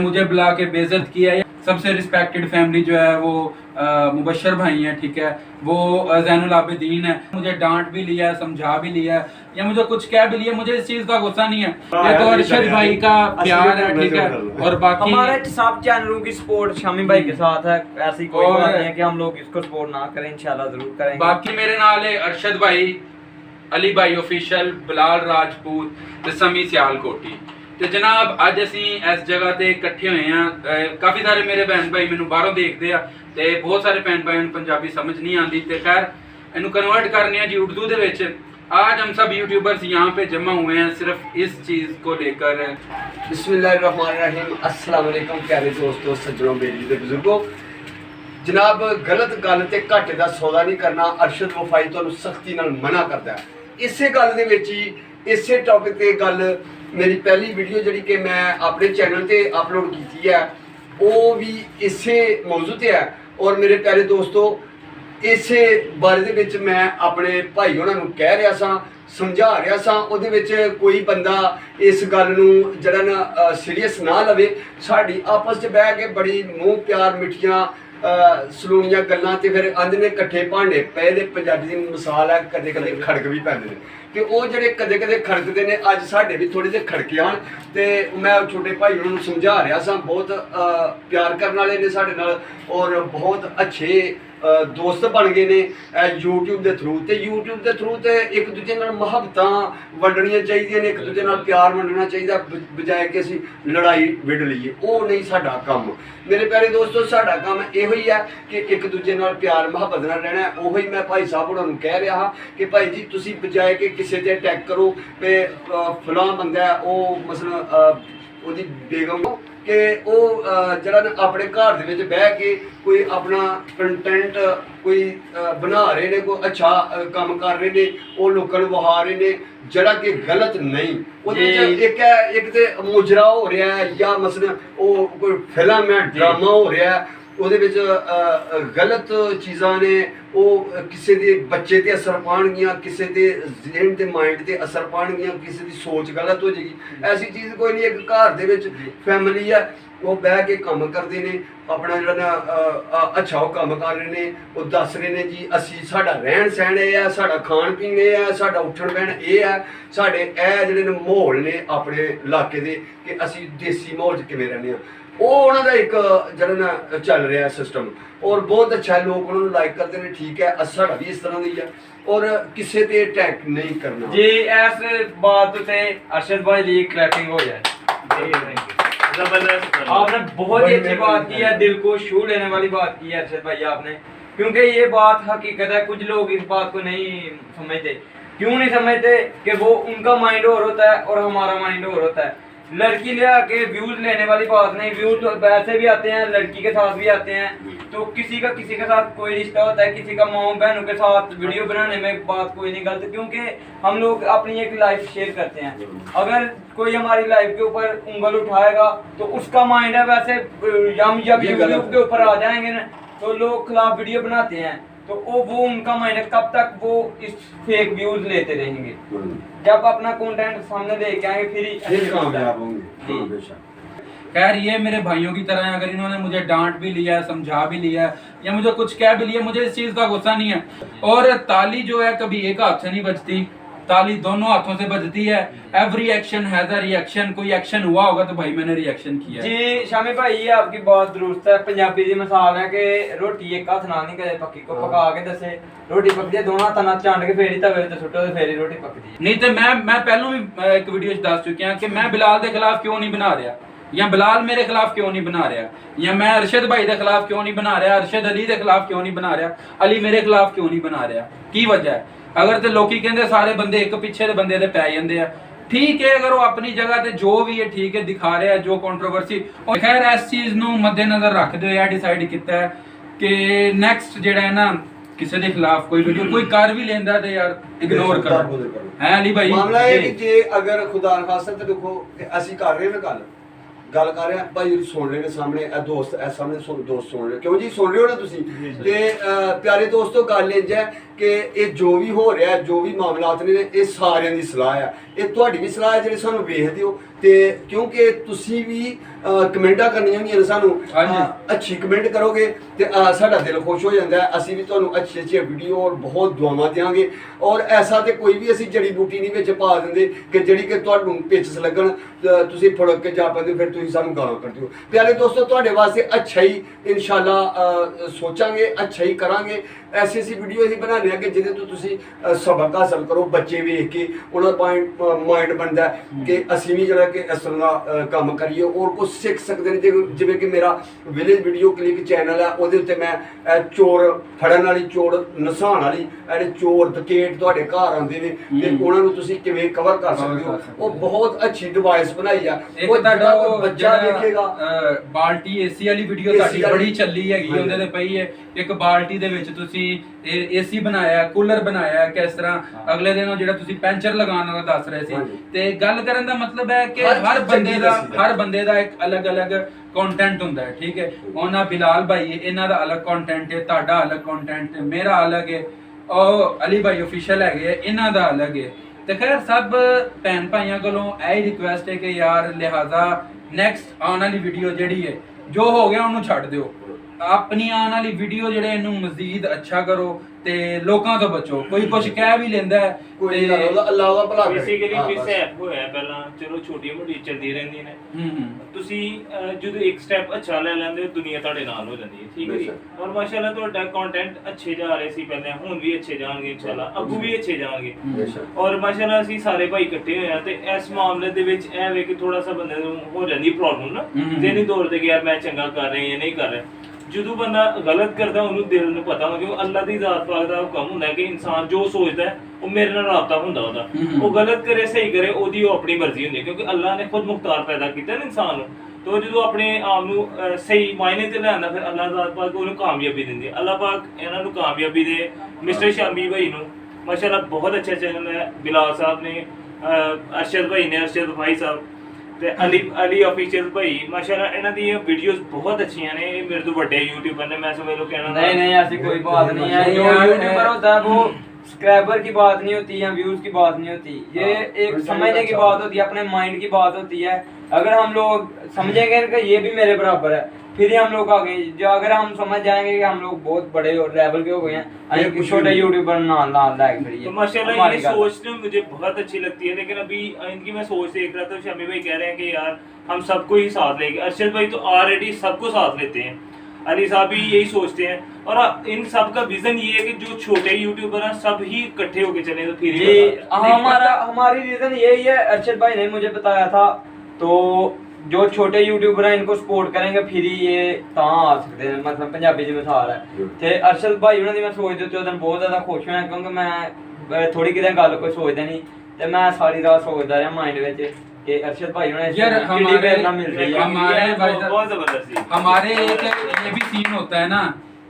मुझे बुला के बेइज्जत किया है। सबसे रिस्पेक्टेड फैमिली जो है वो मुबशर भाई हैं, ठीक है, वो ज़ैनुल आबिदीन है। मुझे डांट भी लिया है, समझा भी लिया है, या मुझे कुछ कह भी लिया, मुझे इस चीज का गुस्सा नहीं है। ये तो अरशद भाई का प्यार है, ठीक है। और बाकी हमारे सब चैनलों की सपोर्ट शामी भाई के साथ है, ऐसी कोई बात नहीं है कि हम लोग इसको सपोर्ट ना करें, इंशाल्लाह जरूर करेंगे। बाकी मेरे नाल है अरशद भाई, अली भाई ऑफिशियल, बिलाल राजपूत ते समी सियालकोटी। ਤੇ ਜਨਾਬ ਅੱਜ ਅਸੀਂ ਇਸ ਜਗ੍ਹਾ ਤੇ ਇਕੱਠੇ ਹੋਏ ਆ। ਕਾਫੀ ਸਾਰੇ ਮੇਰੇ ਭੈਣ ਭਾਈ ਮੈਨੂੰ ਬਾਹਰੋਂ ਦੇਖਦੇ ਆ ਤੇ ਬਹੁਤ ਸਾਰੇ ਭੈਣ ਭਾਈ ਨੂੰ ਪੰਜਾਬੀ ਸਮਝ नहीं आती, ਤੇ खैर ਇਹਨੂੰ कन्वर्ट करने हैं जी उर्दू ਦੇ ਵਿੱਚ। आज हम सब यूट्यूबर्स यहाँ पे जमा हुए हैं सिर्फ इस चीज़ को लेकर। बिस्मिल्लाहिर्रहमानिर्रहीम, अस्सलाम वालेकुम प्यारे दोस्तों, सज्जनों, बेली दे बुजुर्गों। जनाब गलत गल ते घाटे दा सौदा नहीं करना, अरशद वफाई तुहानू सख्ती नाल मना करदा है। इसे गल दे विच ही इसे टॉपिक ते गल मेरी पहली वीडियो जिहड़ी कि मैं अपने चैनल ते अपलोड की है वो भी इसे मौजू ते है। और मेरे प्यारे दोस्तों इसे बारे दे विच मैं अपने भाई होणां नूं कह रहा सा, समझा रहा सा, उहदे विच कोई बंदा इस गल नूं जिहड़ा ना सीरीयस ना लवे। साडी आपस च बह के बड़ी मूँह प्यार मिठियां सलूनियां गल्लां ते फिर आंदे ने कट्ठे भांडे पे दे। पंजाबी दी मिसाल है, कदे कदे खड़क भी पैंदे ने ते वो जिहड़े कदे कदे खड़कदे ने, अज साडे भी थोड़े जिहे खड़के आन। ते मैं छोटे भाई उन्होंने समझा रहा सा, बहुत प्यार करने वाले ने साडे नाल और बहुत अच्छे दोस्त बन गए ने यूट्यूब के थ्रू। तो यूट्यूब के थ्रू तो एक दूजे नाल मुहब्बतां वंडनियां चाहिए, एक दूजे नाल प्यार वंडना चाहिए, बजाय कि असीं लड़ाई विड़ लईए। वो नहीं साडा काम। मेरे प्यारे दोस्तों साडा काम इहो ही है कि एक दूजे नाल प्यार मुहब्बत नाल रहना है। उही मैं भाई साहब होणां नूं कह रहा हाँ कि भाई जी तुसीं बजाय कि किसी ते अटैक करो कि फलां बंदा है वो मसलन ਉਹਦੀ बेगम कि वो जरा अपने घर दे विच बह के कोई अपना कंटेंट कोई बना रहे ने, कोई अच्छा काम कर रहे ने, वो लोगों को वहा रहे ने जरा कि गलत नहीं। एक है एक तो मुजरा हो रहा है या मसलन वो कोई फिल्म है, ड्रामा हो रहा है, ਉਹਦੇ ਵਿੱਚ गलत चीज़ां ने वो किसी के बच्चे ते असर पाणगियां, किसी के ज़हन ते माइंड ते असर पाणगियां, किसी की सोच गलत हो जाएगी। ऐसी चीज़ कोई नहीं। एक घर दे विच फैमिली है, वो बह के काम करते हैं, अपना जो ना अच्छा वो काम कर रहे हैं, वो दस रहे हैं जी असी साडा रहन सहन ये है, साडा खान पीन ये है, साडा उठन बहन ये है, साडे ए जिहड़े ने माहौल ने अपने इलाके दे कि असी देसी माहौल च किवें रहने आ। वो उन्होंने एक जरा ना चल रहा है सिस्टम और बहुत अच्छा है, लोग उन्होंने लाइक करते हैं, ठीक है। साढ़ा भी इस तरह की है और किसी पे अटैक नहीं करना जी। ऐसे बात से अरशद भाई लिए क्लैपिंग हो जाए। आपने बहुत ही अच्छी बात की है, दिल को छू लेने वाली बात की है अरशद भाई आपने, क्योंकि ये बात हकीकत है। कुछ लोग इस बात को नहीं समझते। क्यों नहीं समझते? कि वो उनका माइंड और होता है और हमारा माइंड और होता है। लड़की ले आके व्यूज लेने वाली बात नहीं, व्यूज तो वैसे भी आते हैं, लड़की के साथ भी आते हैं। तो किसी के साथ कोई रिश्ता होता है, किसी का माँ बहनों के साथ वीडियो बनाने में बात कोई नहीं गलत, क्योंकि हम लोग अपनी एक लाइफ शेयर करते हैं। अगर कोई हमारी लाइफ के ऊपर उंगल उठाएगा तो उसका माइंड है वैसे, हम जब यूट्यूब के ऊपर आ जाएंगे ना तो लोग खिलाफ वीडियो बनाते हैं, तो वो उनका माइंड है, कब तक वो इस फेक व्यूज लेते रहेंगे। जब अपना कंटेंट सामने लेके आएंगे फिर कामयाब होंगे। खैर ये मेरे भाइयों की तरह है। अगर इन्होंने मुझे डांट भी लिया है, समझा भी लिया है, या मुझे कुछ कह भी लिया, मुझे इस चीज़ का गुस्सा नहीं है। और ताली जो है कभी एक हाथ से नहीं बजती, ताली दोनों हाथों से बजती है। Every action has a reaction. कोई एक्शन हुआ होगा तो भाई मैंने रिएक्शन किया जी। शामी भाई ये आपकी बात दुरुस्त है। पंजाबी दी मिसाल है कि रोटी एक हाथ नाल नहीं कदे पक्की, को पका के दसे रोटी पकदी है, दोनों हाथां नाल चांड के फेरी तवे ते सुट्टो ते फेरी रोटी पकदी है। नहीं तो मैं पहलों भी एक वीडियो दस चुकिया कि मैं बिलाल के खिलाफ क्यों नहीं बना रहा, या बिलाल मेरे खिलाफ क्यों नहीं बना रहा, या मैं अरशद भाई के खिलाफ क्यों नहीं बना रहा, अरशद अली के खिलाफ क्यों नहीं बना रहा, अली मेरे खिलाफ क्यों नहीं बना रहा। की वजह है? अगर तो लोग कहते सारे बंदे एक पिछे दे बंदे दे पै जांदे आ, ठीक है। अगर वो अपनी जगह ते जो भी है ठीक है दिखा रहा है, जो कंट्रोवर्सी। खैर इस चीज़ नूं मद्देनजर रखते हुए डिसाइड किया है कि नेक्स्ट जिहड़ा है ना किसी के खिलाफ कोई वीडियो कोई कर भी लेंदा ते यार इग्नोर करो है अली भाई। मामला है कि जे अगर खुदा न खास्ता तो देखो असी कर रहे हैं गल कर रहे हैं भाई सुन रहे हैं सामने दोस्त सामने दोस्त सुन रहे, क्यों जी सुन रहे हो ना तुसी ते प्यारे दोस्तों गल इंज है कि ये जो भी हो रहा है, जो भी मामलात ने ये सारिਆਂ ਦੀ सलाह है, ये ਤੁਹਾਡੀ भी सलाह है ਜਿਹੜੇ ਸਾਨੂੰ ਵੇਖਦੇ हो ਤੇ ਕਿਉਂਕਿ ਤੁਸੀਂ ਵੀ ਕਮੈਂਟਾਂ ਕਰਨੀਆਂ ਹੁੰਦੀਆਂ ਨੇ ਸਾਨੂੰ, ਹਾਂਜੀ। ਅੱਛੀ ਕਮੈਂਟ ਕਰੋਗੇ ਤੇ ਸਾਡਾ ਦਿਲ ਖੁਸ਼ ਹੋ ਜਾਂਦਾ ਹੈ। ਅਸੀਂ ਵੀ ਤੁਹਾਨੂੰ ਅੱਛੀ ਵੀਡੀਓ ਔਰ ਬਹੁਤ ਦੁਆਵਾਂ ਦਿਆਂਗੇ। ਔਰ ਐਸਾ ਤੇ ਕੋਈ ਵੀ ਅਸੀਂ ਜੜੀ ਬੂਟੀ ਨਹੀਂ ਵਿੱਚ ਪਾ ਦਿੰਦੇ ਕਿ ਜਿਹੜੀ ਕਿ ਤੁਹਾਨੂੰ ਪਿੱਛ ਲੱਗਣ ਤੁਸੀਂ ਫੜਕ ਕੇ ਜਾ ਪੈਂਦੇ ਫਿਰ ਤੁਸੀਂ ਸਾਨੂੰ ਗਾਲਾਂ ਕੱਢਦੇ ਹੋ। ਪਿਆਰੇ ਦੋਸਤੋ, ਤੁਹਾਡੇ ਵਾਸਤੇ ਅੱਛਾ ਹੀ ਇਨਸ਼ਾਅੱਲਾ ਸੋਚਾਂਗੇ, ਅੱਛਾ ਹੀ ਕਰਾਂਗੇ। ਐਸੀ ਵੀਡੀਓ ਅਸੀਂ ਬਣਾਉਂਦੇ ਹਾਂ ਕਿ ਜਿਹਦੇ ਤੋਂ ਤੁਸੀਂ ਸਬਕ ਹਾਸਲ ਕਰੋ। ਬੱਚੇ ਵੇਖ ਕੇ ਉਹਨਾਂ ਦਾ ਮਾਈਂਡ ਬਣਦਾ ਕਿ ਅਸੀਂ ਵੀ ਜਿਹੜਾ ਕਿ ਇਸ ਤਰ੍ਹਾਂ ਦਾ ਕੰਮ ਕਰੀਏ ਔਰ ਕੁਝ ਸਿੱਖ ਸਕਦੇ ਨੇ। ਜਿਵੇਂ ਕਿ ਮੇਰਾ ਵਿਲੇਜ ਵੀਡੀਓ ਕਲਿੱਕ ਚੈਨਲ ਹੈ, ਉਹਦੇ ਉੱਤੇ ਮੈਂ ਚੋਰ ਫੜਨ ਵਾਲੀ, ਚੋਰ ਨਸਾਉਣ ਵਾਲੀ, ਜਿਹੜੇ ਚੋਰ ਡਕੈਤ ਤੁਹਾਡੇ ਘਰ ਆਉਂਦੇ ਨੇ ਤੇ ਉਹਨਾਂ ਨੂੰ ਤੁਸੀਂ ਕਿਵੇਂ ਕਵਰ ਕਰ ਸਕਦੇ ਹੋ, ਉਹ ਬਹੁਤ ਅੱਛੀ ਡਿਵਾਈਸ ਬਣਾਈ ਆ। ਉਹ ਤੁਹਾਡਾ ਬੱਚਾ ਦੇਖੇਗਾ। ਬਾਲਟੀ ਏਸੀ ਵਾਲੀ ਵੀਡੀਓ ਤੁਹਾਡੀ ਬੜੀ ਚੱਲੀ ਹੈਗੀ, ਉਹਦੇ ਤੇ ਪਈ ਹੈ ਇੱਕ ਬਾਲਟੀ ਦੇ ਵਿੱਚ ਤੁਸੀਂ ਏਸੀ ਬਣਾਇਆ, ਕੂਲਰ ਬਣਾਇਆ, ਕਿਸ ਤਰ੍ਹਾਂ ਅਗਲੇ ਦਿਨ ਉਹ ਜਿਹੜਾ ਤੁਸੀਂ ਪੈਂਚਰ ਲਗਾਉਣ ਦਾ ਦੱਸ ਰਹੇ ਸੀ। ਤੇ ਗੱਲ ਕਰਨ ਦਾ ਮਤਲਬ ਹੈ ਕਿ ਹਰ ਬੰਦੇ ਦਾ ਇੱਕ ਅਲੱਗ-ਅਲੱਗ ਕੰਟੈਂਟ ਹੁੰਦਾ ਹੈ, ਠੀਕ ਹੈ। ਉਹਨਾਂ ਬਿਲਾਲ ਭਾਈ ਇਹਨਾਂ ਦਾ ਅਲੱਗ ਕੰਟੈਂਟ ਹੈ, ਤੁਹਾਡਾ ਅਲੱਗ ਕੰਟੈਂਟ ਹੈ, ਮੇਰਾ ਅਲੱਗ ਹੈ, ਉਹ ਅਲੀ ਭਾਈ ਆਫੀਸ਼ੀਅਲ ਹੈਗੇ ਆ, ਇਹਨਾਂ ਦਾ ਅਲੱਗ ਹੈ। ਤੇ ਖੈਰ ਸਭ ਭੈਣ ਭਾਈਆਂ ਕੋਲੋਂ ਇਹ ਰਿਕੁਐਸਟ ਹੈ ਕਿ ਯਾਰ ਲਿਹਾਜ਼ਾ ਨੈਕਸਟ ਆਉਣ ਵਾਲੀ ਵੀਡੀਓ ਜਿਹੜੀ ਹੈ, ਜੋ ਹੋ ਗਿਆ ਉਹਨੂੰ ਛੱਡ ਦਿਓ। ਆਪਣੀ ਆਉਣ ਵਾਲੀ ਵੀਡੀਓ ਜਿਹੜੇ ਇਹਨੂੰ ਮਜ਼ੀਦ ਅੱਛਾ ਕਰੋ ਤੇ ਲੋਕਾਂ ਤੋਂ ਬਚੋ। ਕੋਈ ਕੁਝ ਕਹਿ ਵੀ ਲੈਂਦਾ ਹੈ ਕੋਈ ਅੱਲਾਹ ਦਾ ਭਲਾ ਕਰੇ। ਬੇਸਿਕਲੀ ਮਿਸਹੈਪ ਹੋਇਆ ਪਹਿਲਾਂ, ਚਲੋ ਛੋਟੀ ਮੋਟੀ ਚੱਲਦੀ ਰਹਿੰਦੀ ਨੇ। ਤੁਸੀਂ ਜਦੋਂ ਇੱਕ ਸਟੈਪ ਅੱਛਾ ਲੈ ਲੈਂਦੇ ਹੋ, ਦੁਨੀਆ ਤੁਹਾਡੇ ਨਾਲ ਹੋ ਜਾਂਦੀ ਹੈ, ਠੀਕ ਹੈ ਜੀ। ਔਰ ਮਾਸ਼ਾਅੱਲਾ ਤੁਹਾਡਾ ਕੰਟੈਂਟ ਅੱਛੇ ਜਾ ਰਹੇ ਸੀ ਪਹਿਲਾਂ, ਹੁਣ ਵੀ ਅੱਛੇ ਜਾਣਗੇ ਇਨਸ਼ਾਅੱਲਾ, ਅੱਗੂ ਵੀ ਅੱਛੇ ਜਾਣਗੇ। ਔਰ ਮਾਸ਼ਾਅੱਲਾ ਅਸੀਂ ਸਾਰੇ ਭਾਈ ਇਕੱਠੇ ਹੋਏ ਆ ਤੇ ਇਸ ਮਾਮਲੇ ਦੇ ਵਿੱਚ ਇਹ ਵੇ ਕਿ ਥੋੜਾ ਸਾ ਬੰਦੇ ਨੂੰ ਹੋ ਜਾਂਦੀ ਪ੍ਰੋਬਲਮ ਨਾ, ਜਿਹਨੀ ਦੌਰ ਤੇ ਕਿ ਯਾਰ ਮੈਂ ਚੰਗਾ ਕਰ ਰਿਹਾ ਜਾਂ ਨਹੀਂ ਕਰ ਰਿਹਾ। ਜਦੋਂ ਬੰਦਾ ਗਲਤ ਕਰਦਾ ਉਹਨੂੰ ਦਿਲ ਨੂੰ ਪਤਾ ਹੁੰਦਾ ਕਿ ਅੱਲਾਹ ਦੀ ਜ਼ਾਤ ਪਾਕ ਦਾ ਹੁਕਮ ਹੁੰਦਾ ਕਿ ਇਨਸਾਨ ਜੋ ਸੋਚਦਾ ਹੈ ਉਹ ਮੇਰੇ ਨਾਲ ਰਾਬਤਾ ਹੁੰਦਾ ਉਹਦਾ। ਉਹ ਗਲਤ ਕਰੇ ਸਹੀ ਕਰੇ ਉਹਦੀ ਉਹ ਆਪਣੀ ਮਰਜ਼ੀ ਹੁੰਦੀ ਹੈ, ਕਿਉਂਕਿ ਅੱਲਾਹ ਨੇ ਖੁਦ ਮੁਖਤਾਰ ਪੈਦਾ ਕੀਤਾ ਨਾ ਇਨਸਾਨ ਨੂੰ। तो जो अपने आप ਨੂੰ ਸਹੀ ਮਾਇਨੇ ਤੇ ਲਿਆਂਦਾ ਫਿਰ ਅੱਲਾਹ ਦਾ ਪਾਕ ਉਹਨੂੰ ਕਾਮਯਾਬੀ ਦਿੰਦੀ ਹੈ। ਅੱਲਾਹ ਪਾਕ ਇਹਨਾਂ ਨੂੰ ਕਾਮਯਾਬੀ ਦੇ। ਮਿਸਟਰ ਸ਼ਾਮੀ ਭਾਈ ਨੂੰ ਮਾਸ਼ਾਅੱਲਾ ਬਹੁਤ ਅੱਛਾ ਚੈਨਲ ਹੈ, ਬਿਲਾਲ ਸਾਹਿਬ ਨੇ, ਅਰਸ਼ਦ ਭਾਈ ਨੇ, ਅਰਸ਼ਦ ਭਾਈ ਸਾਹਿਬ ਤੇ ਅਲੀ ਆਫੀਸ਼ੀਅਲ ਭਾਈ, ਮਾਸ਼ਾਅੱਲਾ ਇਹਨਾਂ ਦੀ ਵੀਡੀਓਜ਼ बहुत अच्छी ने। मेरे तो बड़े यूट्यूबर ने, मैं समझ लो कहना नहीं ऐसी कोई बात नहीं है। जो यूट्यूबर होता है वो सब्सक्राइबर की बात नहीं होती या व्यूज की बात नहीं होती, ये एक समझने की बात होती है, अपने माइंड की बात होती है। अगर हम लोग समझेंगे कि ये भी मेरे बराबर है फिर ही हम लोग आगे। जो अगर हम समझ जाएंगे कि हम लोग बहुत बड़े लेवल के हो गए हैं, छोटे यूट्यूबर तो माशाल्लाह ये सोच ना मुझे बहुत अच्छी लगती है। लेकिन अभी इनकी मैं सोच देख रहा था, शमी भाई कह रहे हैं कि यार हम सबको ही साथ लेंगे। अरशद भाई तो ऑलरेडी सबको साथ लेते हैं, अली साहब भी यही सोचते हैं। और इन सब का विजन ये है कि जो छोटे यूट्यूबर हैं सब ही इकट्ठे होके चले तो फिर हमारी रीजन यही है। अरशद भाई ने मुझे बताया था, तो जो छोटे यूट्यूबर हैं इनको सपोर्ट करेंगे फिर ही ये ਤਾਂ ਆ ਸਕਦੇ ਨੇ। मतलब पंजाबी ਦੀ ਮਿਸਾਲ ਹੈ ਤੇ ਅਰਸ਼ਦ ਭਾਈ ਉਹਨਾਂ ਦੀ ਮੈਂ ਸੋਚਦੇ ਤੇ ਉਹਦਨ ਬਹੁਤ ਜ਼ਿਆਦਾ ਖੁਸ਼ ਹੋਇਆ, ਕਿਉਂਕਿ ਮੈਂ ਥੋੜੀ ਕਿਤੇ ਗੱਲ ਕੋਈ ਸੋਚਦਾ ਨਹੀਂ ਤੇ ਮੈਂ ਸਾਰੀ ਰਾਤ ਸੋਚਦਾ ਰਿਹਾ ਮਾਈਂਡ ਵਿੱਚ कि अरशद भाई यार हमारे बहुत जबरदस्त। हमारे एक ये भी सीन होता है ना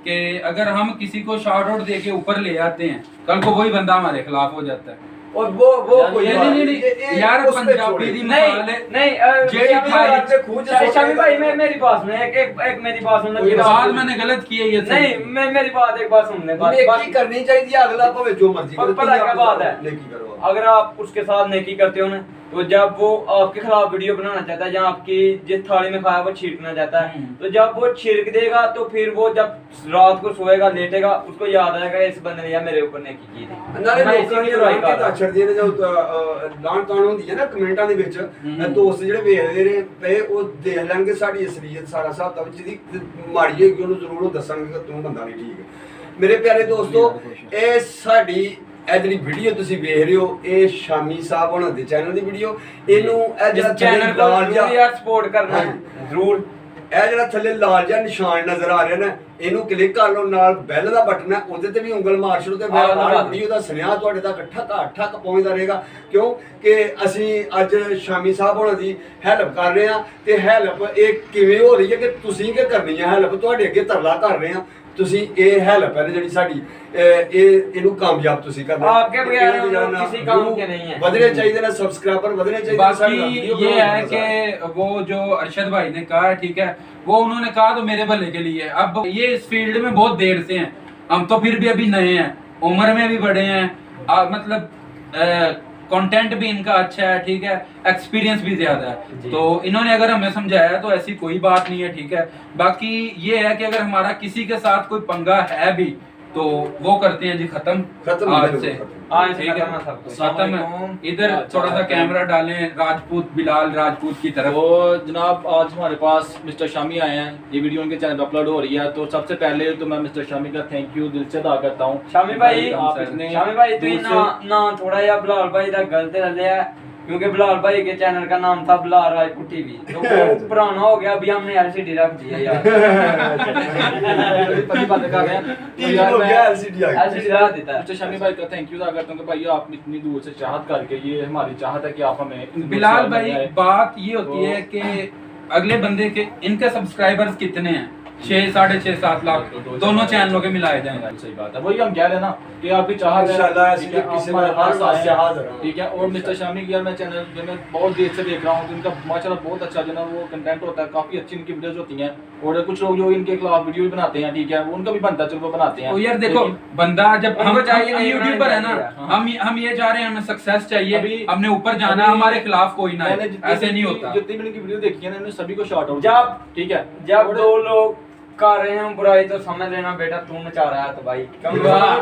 कि अगर हम किसी को शॉर्ट आउट दे के ऊपर ले आते हैं, कल को वही बंदा हमारे खिलाफ हो जाता है। और वो कोई नहीं यार पंजाबी दी मिसाल है नहीं शमी भाई मेरी बात सुन, एक मेरी बात सुन। बात मैंने गलत की है ये नहीं, मैं मेरी बात एक बात सुन ले। नेकी करनी चाहिए, अगला भावे जो मर्जी करे। पता क्या बात है, नेकी करो। अगर आप उसके साथ नेकी करते हो ना, तो जब वो आपके खिलाफ वीडियो बनाना चाहता है या आपकी जिस थाली में खाया वो छींकना चाहता है, तो जब वो छिड़क देगा तो फिर वो जब रात को सोएगा लेटेगा उसको याद आएगा इस बंदे ने यार मेरे ऊपर नेकी की थी। ਨਾਲੇ ਲੋਕਾਂ ਦੀ ਰਾਈ ਤੇ ਅਛੜਦੀਆਂ ਨੇ, ਜੋ ਲਾਣ ਤਾਣ ਹੁੰਦੀ ਹੈ ਨਾ ਕਮੈਂਟਾਂ ਦੇ ਵਿੱਚ, ਦੋਸਤ ਜਿਹੜੇ ਵੇਖਦੇ ਨੇ ਪਏ ਉਹ ਦੇਖ ਲੈਣਗੇ ਸਾਡੀ ਅਸਲੀਅਤ ਸਾਰਾ ਹਿਸਾਬ ਤਾਂ ਜਿਹਦੀ ਮਾੜੀ ਹੋਏਗੀ ਉਹਨੂੰ ਜ਼ਰੂਰ ਉਹ ਦੱਸਣਗੇ ਕਿ ਤੂੰ ਬੰਦਾ ਨਹੀਂ ਠੀਕ। ਮੇਰੇ ਪਿਆਰੇ ਦੋਸਤੋ, ਇਹ ਸਾਡੀ ਇਹ ਜਿਹੜੀ ਵੀਡੀਓ ਤੁਸੀਂ ਵੇਖ ਰਹੇ ਹੋ ਇਹ ਸ਼ਾਮੀ ਸਾਹਿਬ ਉਹਨਾਂ ਦੇ ਚੈਨਲ ਦੀ ਵੀਡੀਓ। ਇਹਨੂੰ ਇਹ ਜਿਹੜਾ ਚੈਨਲ ਨੂੰ ਯਾਰ ਸਪੋਰਟ ਕਰਨਾ ਜ਼ਰੂਰ। ਇਹ ਜਿਹੜਾ ਥੱਲੇ ਲਾਲ ਜਿਹਾ ਨਿਸ਼ਾਨ ਨਜ਼ਰ ਆ ਰਿਹਾ ਨਾ, ਇਹਨੂੰ ਕਲਿੱਕ ਕਰ ਲਓ, ਨਾਲ ਬੈਲ ਦਾ ਬਟਨ ਹੈ ਉਹਦੇ ਤੇ ਵੀ ਉਂਗਲ ਮਾਰ ਛੱਡੋ ਤੇ ਵੀਡੀਓ ਦਾ ਸੁਨੇਹਾ ਤੁਹਾਡੇ ਤੱਕ ਠੱਕ ਪਹੁੰਚਦਾ ਰਹੇਗਾ। ਕਿਉਂ ਕਿ ਅਸੀਂ ਅੱਜ ਸ਼ਾਮੀ ਸਾਹਿਬ ਉਹਨਾਂ ਦੀ ਹੈਲਪ ਕਰ ਰਹੇ ਹਾਂ ਤੇ ਹੈਲਪ ਇਹ ਕਿਵੇਂ ਹੋ ਰਹੀ ਹੈ ਕਿ ਤੁਸੀਂ ਕੀ ਕਰਨੀ ਹੈ ਹੈਲਪ, ਤੁਹਾਡੇ ਅੱਗੇ ਤਰਲਾ ਕਰ ਰਹੇ ਹਾਂ ਤੁਸੀਂ। ਇਹ ਹੈਲਪ ਹੈ ਜਿਹੜੀ ਸਾਡੀ ਇਹਨੂੰ ਕਾਮਯਾਬ ਤੁਸੀਂ ਕਰਨਾ। आपके बगैर किसी काम के नहीं है। ਵਧਣੇ ਚਾਹੀਦੇ ਨੇ ਸਬਸਕ੍ਰਾਈबर, ਵਧਣੇ ਚਾਹੀਦੇ। बाकी ये है कि वो जो अरशद भाई ने कहा, ठीक है, वो उन्होंने कहा तो मेरे भले के लिए। अब ये इस फील्ड में बहुत देर से हैं, हम तो फिर भी अभी नए हैं, उम्र में भी बड़े हैं, मतलब कंटेंट भी इनका अच्छा है, ठीक है, एक्सपीरियंस भी ज्यादा है। तो इन्होंने अगर हमें समझाया तो ऐसी कोई बात नहीं है, ठीक है। बाकी ये है कि अगर हमारा किसी के साथ कोई पंगा है भी तो वो करते हैं जी खत्म आज से, आज ठीक है, खत्म है सब कुछ। खत्म है। इधर थोड़ा सा कैमरा डालें राजपूत बिलाल राजपूत की तरफ। तो जनाब आज हमारे पास मिस्टर शामी आए हैं, ये वीडियो उनके चैनल पर अपलोड हो रही है। तो सबसे पहले तो मैं मिस्टर शामी का थैंक यू दिल से अदा करता हूँ। शामी भाई आप इतने शामी भाई तू दूर ना थोड़ा या बिलाल भाई दा गलत रले है, क्योंकि बिलाल भाई के चैनल का नाम था बिलाल राजपूत टीवी, तो वो पुराना हो गया, अभी हमने एलसीडी रख दी है यार। पहली बात कर रहे हैं तो टीवी यार हो मैं गया एलसीडी आ गई। एलसीडी रख देता है। मिस्टर शामी भाई का थैंक यू अदा करता हूँ कि भाई आप इतनी दूर से चाहत करके, ये हमारी चाहत है कि आप हमें बिलाल भाई बात ये होती है कि अगले बंदे के इनके सब्सक्राइबर्स कितने हैं, 6 साढ़े 6 7 लाख दोनों चैनलों के मिलाए जाएंगे। सही बात है, वही हम कह रहे हैं ना कि आपकी चाहत है, इंशाल्लाह ठीक है, किसी आप हमारे में पास हर आए हैं, हाजिर हैं। ठीक है। और मिस्टर शामी की यार मैं चैनल जो मैं बहुत देर से देख रहा हूँ, तो इनका माशाल्लाह बहुत अच्छा जो ना वो कंटेंट होता है, काफी अच्छी इनकी वीडियोस होती हैं। और कुछ लोग जो इनके खिलाफ वीडियो भी बनाते हैं, ठीक है, वो उनका भी बनता है, चलो वो बनाते हैं। तो यार देखो बंदा जब उनको हम चाहिए नहीं, यूट्यूबर है ना, उन्होंने हम ये चाह रहे हैं, हमें सक्सेस चाहिए, अभी- हमने ऊपर जाना, अभी- हमारे खिलाफ कोई ना मैंने है, ऐसे नहीं होता। जितनी भी इनकी वीडियो देखी है ना, इन्होंने सभी को शॉर्ट आउट जब- ठीक है, जब और- दो लोग कर रहे हैं बुराई तो समझ लेना बेटा तू मचा रहा है, तो भाई वाह,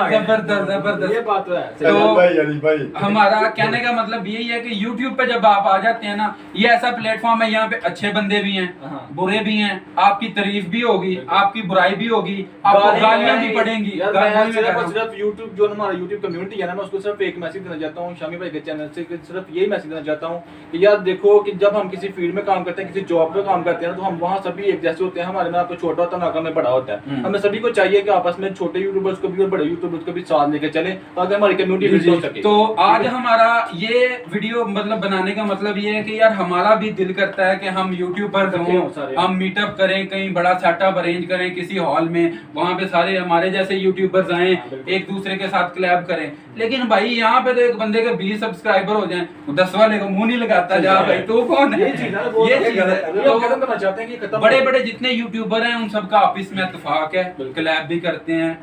जबरदस्त ये जबरदस्त। बात तो है। तो अली भाई हमारा कहने का मतलब यही है कि YouTube पे जब आप आ जाते हैं ना, ये ऐसा प्लेटफॉर्म है, यहाँ पे अच्छे बंदे भी हैं, हाँ। बुरे भी हैं, आपकी तारीफ भी होगी, आपकी बुराई भी होगी, आपको गालियां भी पड़ेंगी। यार गालियां मैं भी सिर्फ और पड़ेंगी। सिर्फ YouTube जो हमारा YouTube कम्युनिटी है ना, मैं उसको सिर्फ एक मैसेज देना चाहता हूँ शामी भाई के चैनल से, कि सिर्फ यही मैसेज देना चाहता हूँ कि यार देखो कि जब हम किसी फील्ड में काम करते हैं, किसी जॉब पे काम करते हैं ना, तो हम वहाँ सभी एक जैसे होते हैं। हमारे में आपको छोटा होता है, नाका में बड़ा होता है। हमें सभी को चाहिए कि आपस में छोटे यूट्यूबर्स को भी और बड़े यूट्यूबर्स को भी साथ लेके चले, ताकि हमारी कम्युनिटी बिल्ड हो सके। तो आज हमारा ये वीडियो मतलब बनाने का मतलब ये है कि यार हमारा भी दिल करता है कि हम यूट्यूब पर इकट्ठे हों सारे। हम मीटअप करें, कहीं बड़ा सेटअप अरेंज करें किसी हॉल में, वहां पे सारे हमारे जैसे यूट्यूबर्स आए, एक दूसरे के साथ क्लैब करें। लेकिन भाई यहाँ पे तो एक बंदे के 20 सब्सक्राइबर हो जाएं, 10 वाले को मुंह नहीं लगाता, जा भाई तू कौन है। ये चीज है, वो ये ये चीज है। गलत- हम खत्म करना चाहते हैं कि खत्म बड़े हो। बड़े जितने यूट्यूबर हैं उन सबका आपस में इत्तेफाक है, क्लैब भी करते हैं,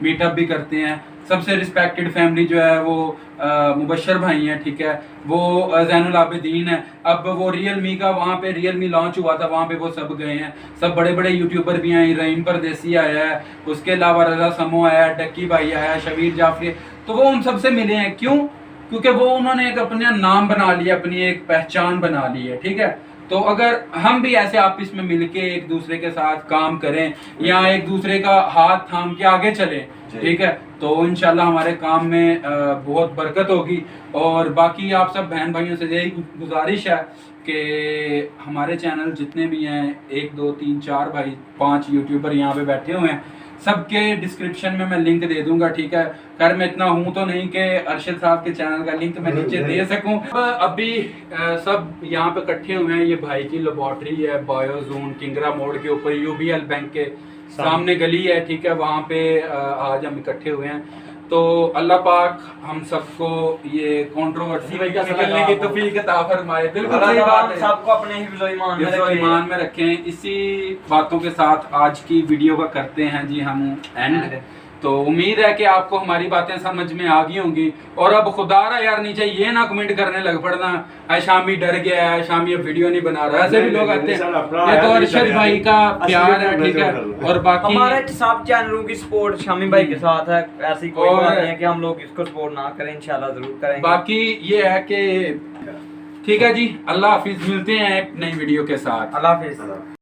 मीटअप भी करते हैं। सबसे रिस्पेक्टेड फैमिली जो है वो मुबशर भाई हैं, ठीक है, वो जैनुल आबिदीन है। अब वो रियलमी का वहाँ पे रियलमी लॉन्च हुआ था, वहाँ पे वो सब गए हैं, सब बड़े बड़े यूट्यूबर भी हैं। रहीम परदेसी आया है, उसके अलावा रजा समो आया है, डक्की भाई आया है, शबीर जाफरी, तो वो उन सबसे मिले हैं। क्यों? क्योंकि वो उन्होंने एक अपना नाम बना लिया, अपनी एक पहचान बना ली है, ठीक है। तो अगर हम भी ऐसे आपस में मिलके एक दूसरे के साथ काम करें या एक दूसरे का हाथ थाम के आगे चलें, ठीक है, तो इंशाल्लाह हमारे काम में बहुत बरकत होगी। और बाकी आप सब बहन भाइयों से यही गुजारिश है कि हमारे चैनल जितने भी हैं, 1 2 3 4 भाई 5 यूट्यूबर यहाँ पे बैठे हुए हैं, सबके डिस्क्रिप्शन में मैं लिंक दे दूंगा, ठीक है। खैर मैं इतना हूं तो नहीं कि अरशद साहब के चैनल का लिंक मैं नीचे दे सकूं। अभी सब यहाँ पे इकट्ठे हुए हैं, ये भाई की लेबोरेटरी है, बायोजोन किंगरा मोड़ के ऊपर यूबीएल बैंक के सामने गली है, ठीक है, वहाँ पे आज हम इकट्ठे हुए हैं। तो अल्लाह पाक हम सबको ये कंट्रोवर्सी में निकलने की तौफीक अता फरमाए। बिल्कुल सही बात है, सबको अपने हिफ्ज़ो ईमान में हिफ्ज़ो रखें। ईमान में रखें। इसी बातों के साथ आज की वीडियो का करते हैं जी हम एंड। तो उम्मीद है कि आपको हमारी बातें समझ में आ गई होंगी। और अब खुदारा यार नीचे ये ना कमेंट करने लग पड़ना शामी डर गया है, शामी अब वीडियो नहीं बना रहा, ऐसे भी लोग आते हैं। ये तो अरशद भाई का प्यार है, ठीक है। और बाकी हमारे सब चैनलों की सपोर्ट शामी भाई के साथ है, ऐसी कोई और- बात नहीं है कि हम लोग इसको सपोर्ट ना करें, इंशाल्लाह जरूर करेंगे। बाकी ये है कि ठीक है जी, अल्लाह हाफिज, मिलते हैं एक नई वीडियो के साथ। अल्लाह हाफिज।